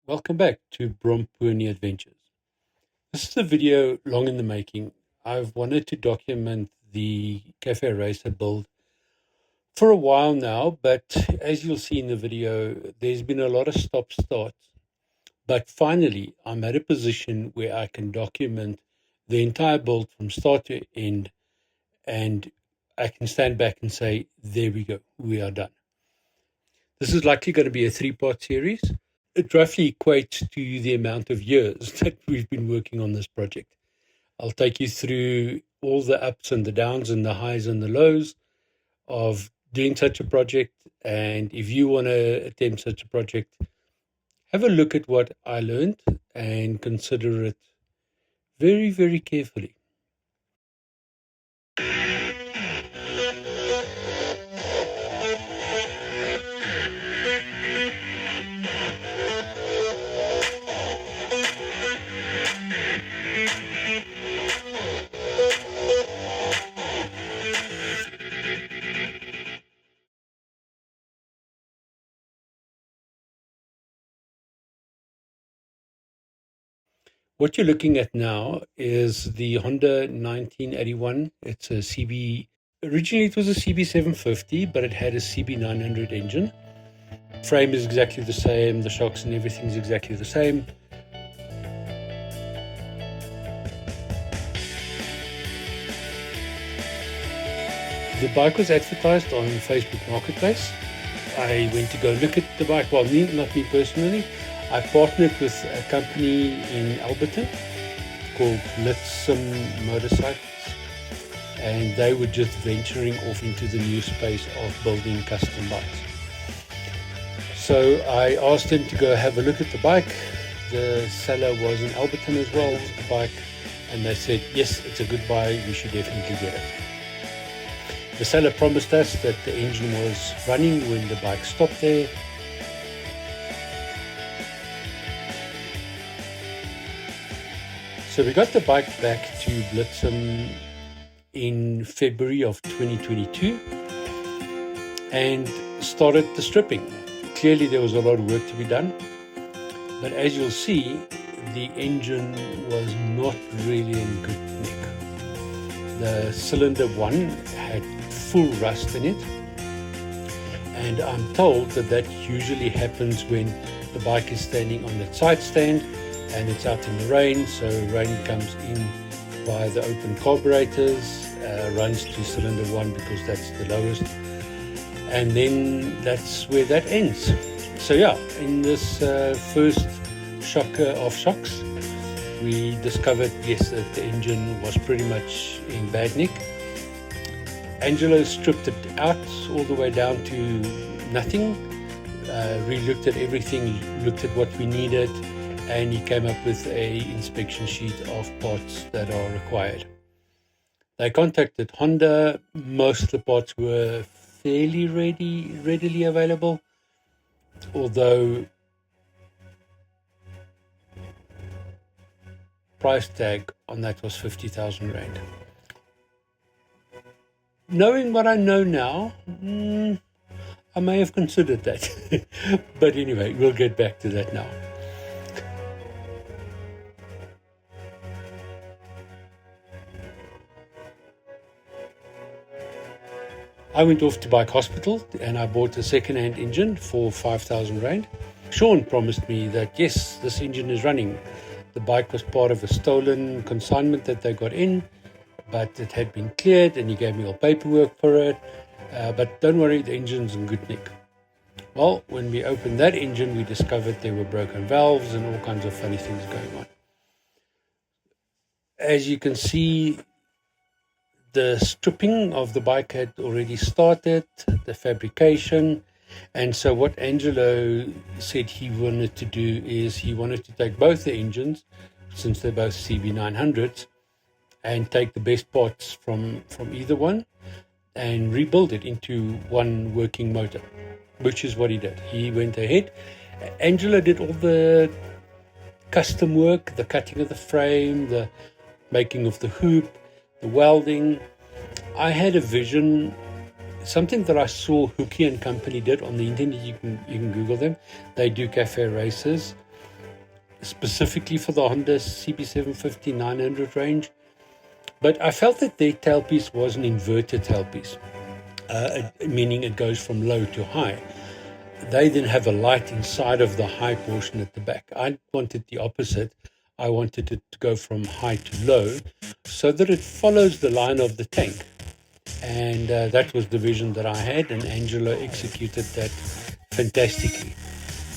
Welcome back to Bromponie Adventures. This is a video long in the making. I've wanted to document the Café racer build for a while now, but as you'll see in the video, there's been a lot of stop-starts. But finally, I'm at a position where I can document the entire build from start to end, and I can stand back and say, there we go, we are done. This is likely going to be a three-part series. It roughly equates to the amount of years that we've been working on this project. I'll take you through all the ups and the downs and the highs and the lows of doing such a project. And if you want to attempt such a project, have a look at what I learned and consider it very, very carefully. What you're looking at now is the Honda 1981. It's a CB. Originally, it was a CB750, but it had a CB900 engine. Frame is exactly the same. The shocks and everything is exactly the same. The bike was advertised on Facebook Marketplace. I went to go look at the bike. Well, not me personally. I partnered with a company in Alberton called Motorcycles, and they were just venturing off into the new space of building custom bikes. So I asked them to go have a look at the bike. The seller was in Alberton as well with the bike, and they said, yes, it's a good buy, we should definitely get it. The seller promised us that the engine was running when the bike stopped there. So we got the bike back to Blitzum in February of 2022 and started the stripping. Clearly there was a lot of work to be done, but as you'll see, the engine was not really in good nick. The cylinder one had full rust in it, and I'm told that usually happens when the bike is standing on its side stand and it's out in the rain, so rain comes in via the open carburetors, runs to cylinder one because that's the lowest, and then that's where that ends. So yeah, in this first shocker of shocks, we discovered, yes, that the engine was pretty much in bad nick. Angelo stripped it out all the way down to nothing, re-looked at everything, looked at what we needed, and he came up with a inspection sheet of parts that are required. They contacted Honda. Most of the parts were fairly readily available, although price tag on that was 50,000 Rand. Knowing what I know now, I may have considered that. But anyway, we'll get back to that now. I went off to Bike Hospital and I bought a second-hand engine for 5,000 Rand. Sean promised me that, yes, this engine is running. The bike was part of a stolen consignment that they got in, but it had been cleared and he gave me all paperwork for it. But don't worry, the engine's in good nick. Well, when we opened that engine, we discovered there were broken valves and all kinds of funny things going on. As you can see, the stripping of the bike had already started, the fabrication. And so what Angelo said he wanted to do is he wanted to take both the engines, since they're both CB900s, and take the best parts from either one and rebuild it into one working motor, which is what he did. He went ahead. Angelo did all the custom work, the cutting of the frame, the making of the hoop, the welding. I had a vision, something that I saw Hookie and Company did on the internet. You can Google them. They do cafe races, specifically for the Honda CB900 range. But I felt that their tailpiece was an inverted tailpiece, meaning it goes from low to high. They then have a light inside of the high portion at the back. I wanted the opposite. I wanted it to go from high to low so that it follows the line of the tank. And that was the vision that I had, and Angelo executed that fantastically.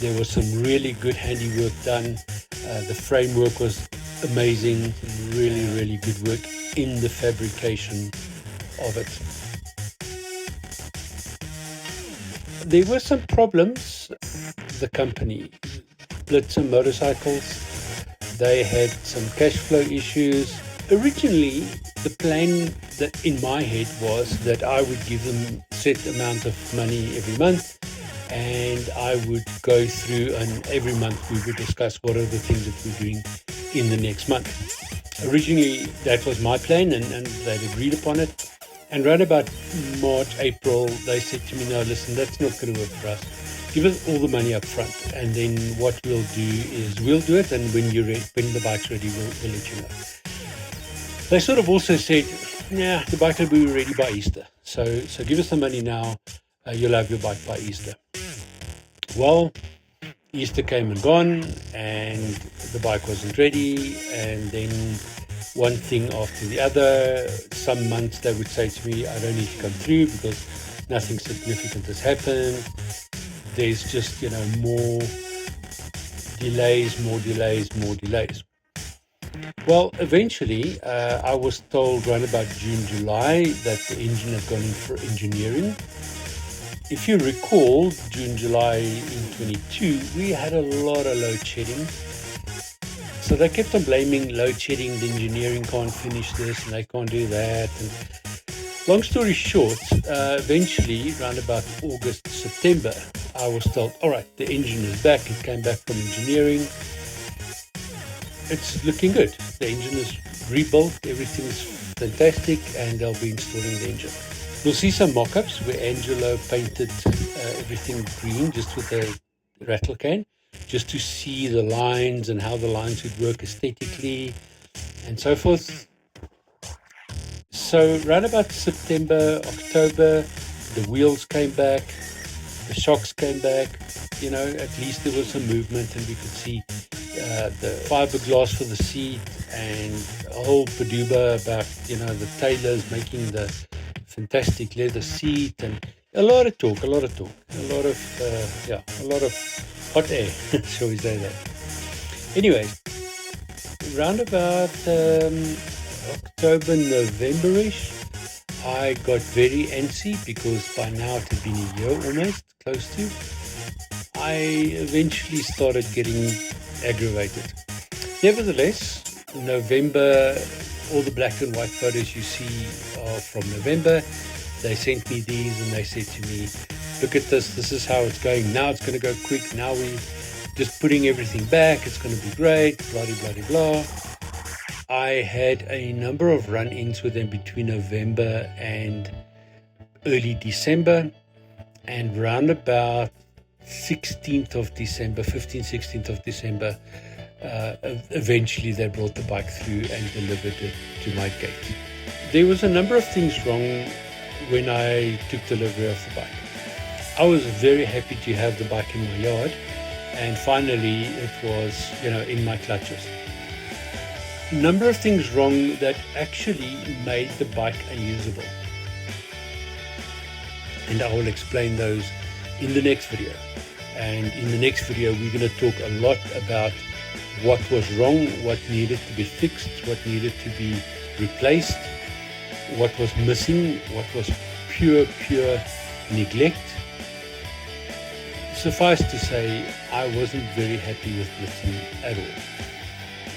There was some really good handiwork done. The framework was amazing, really, really good work in the fabrication of it. There were some problems. The company, Blitzer Motorcycles, they had some cash flow issues. Originally, the plan that in my head was that I would give them a set amount of money every month, and I would go through, and every month we would discuss what are the things that we're doing in the next month. Originally, that was my plan, and they'd agreed upon it. And right about March, April, they said to me, no, listen, that's not going to work for us. Give us all the money up front, and then what we'll do is we'll do it, and when the bike's ready, we'll let you know. They sort of also said, yeah, the bike will be ready by Easter. So give us the money now, you'll have your bike by Easter. Well, Easter came and gone, and the bike wasn't ready, and then one thing after the other. Some months they would say to me, I don't need to come through because nothing significant has happened. There's just, more delays. Well, eventually, I was told around about June, July that the engine had gone in for engineering. If you recall, June, July in 22, we had a lot of load shedding. So they kept on blaming load shedding, the engineering can't finish this and they can't do that. And long story short, eventually, around about August, September, I was told, all right, the engine is back. It came back from engineering. It's looking good. The engine is rebuilt. Everything's fantastic, and they'll be installing the engine. You'll see some mock-ups where Angelo painted everything green just with a rattle can, just to see the lines and how the lines would work aesthetically and so forth. So around about September, October, the wheels came back, the shocks came back, at least there was some movement, and we could see the fiberglass for the seat and a whole paduba about, the tailors making the fantastic leather seat, and a lot of talk, a lot of hot air, shall we say that. Anyway, round about October, November-ish, I got very antsy because by now it had been a year almost, close to. I eventually started getting aggravated. Nevertheless, November, all the black and white photos you see are from November. They sent me these and they said to me, look at this is how it's going. Now it's going to go quick. Now we're just putting everything back. It's going to be great, blah, blah, blah, blah. I had a number of run-ins with them between November and early December, and round about 16th of December, 15th, 16th of December, eventually they brought the bike through and delivered it to my gate. There was a number of things wrong when I took delivery of the bike. I was very happy to have the bike in my yard, and finally it was, in my clutches. A number of things wrong that actually made the bike unusable. And I will explain those in the next video. And in the next video, we're going to talk a lot about what was wrong, what needed to be fixed, what needed to be replaced, what was missing, what was pure neglect. Suffice to say, I wasn't very happy with Blitzen at all.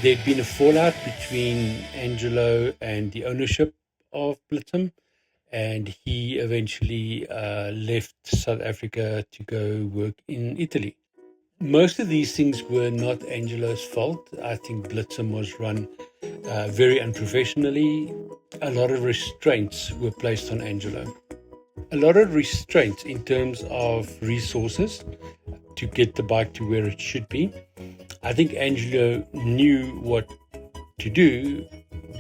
There'd been a fallout between Angelo and the ownership of Blitzen, and he eventually left South Africa to go work in Italy. Most of these things were not Angelo's fault. I think Blitzen was run very unprofessionally. A lot of restraints were placed on Angelo. A lot of restraints in terms of resources. to get the bike to where it should be. I think Angelo knew what to do,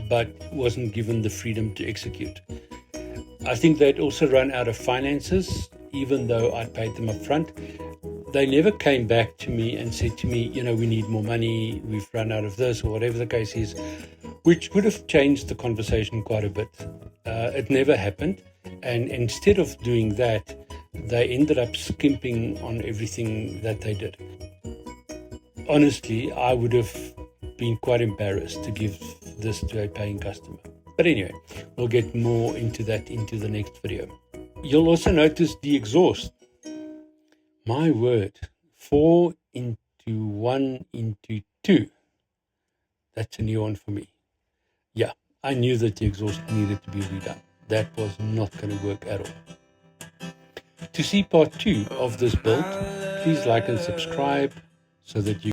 but wasn't given the freedom to execute. I think they'd also run out of finances, even though I paid them up front. They never came back to me and said to me, we need more money, we've run out of this, or whatever the case is, which would have changed the conversation quite a bit. It never happened. And instead of doing that, they ended up skimping on everything that they did. Honestly, I would have been quite embarrassed to give this to a paying customer. But anyway, we'll get more into that into the next video. You'll also notice the exhaust. My word, 4 into 1 into 2. That's a new one for me. Yeah, I knew that the exhaust needed to be redone. That was not going to work at all. To see part 2 of this build, please like and subscribe so that you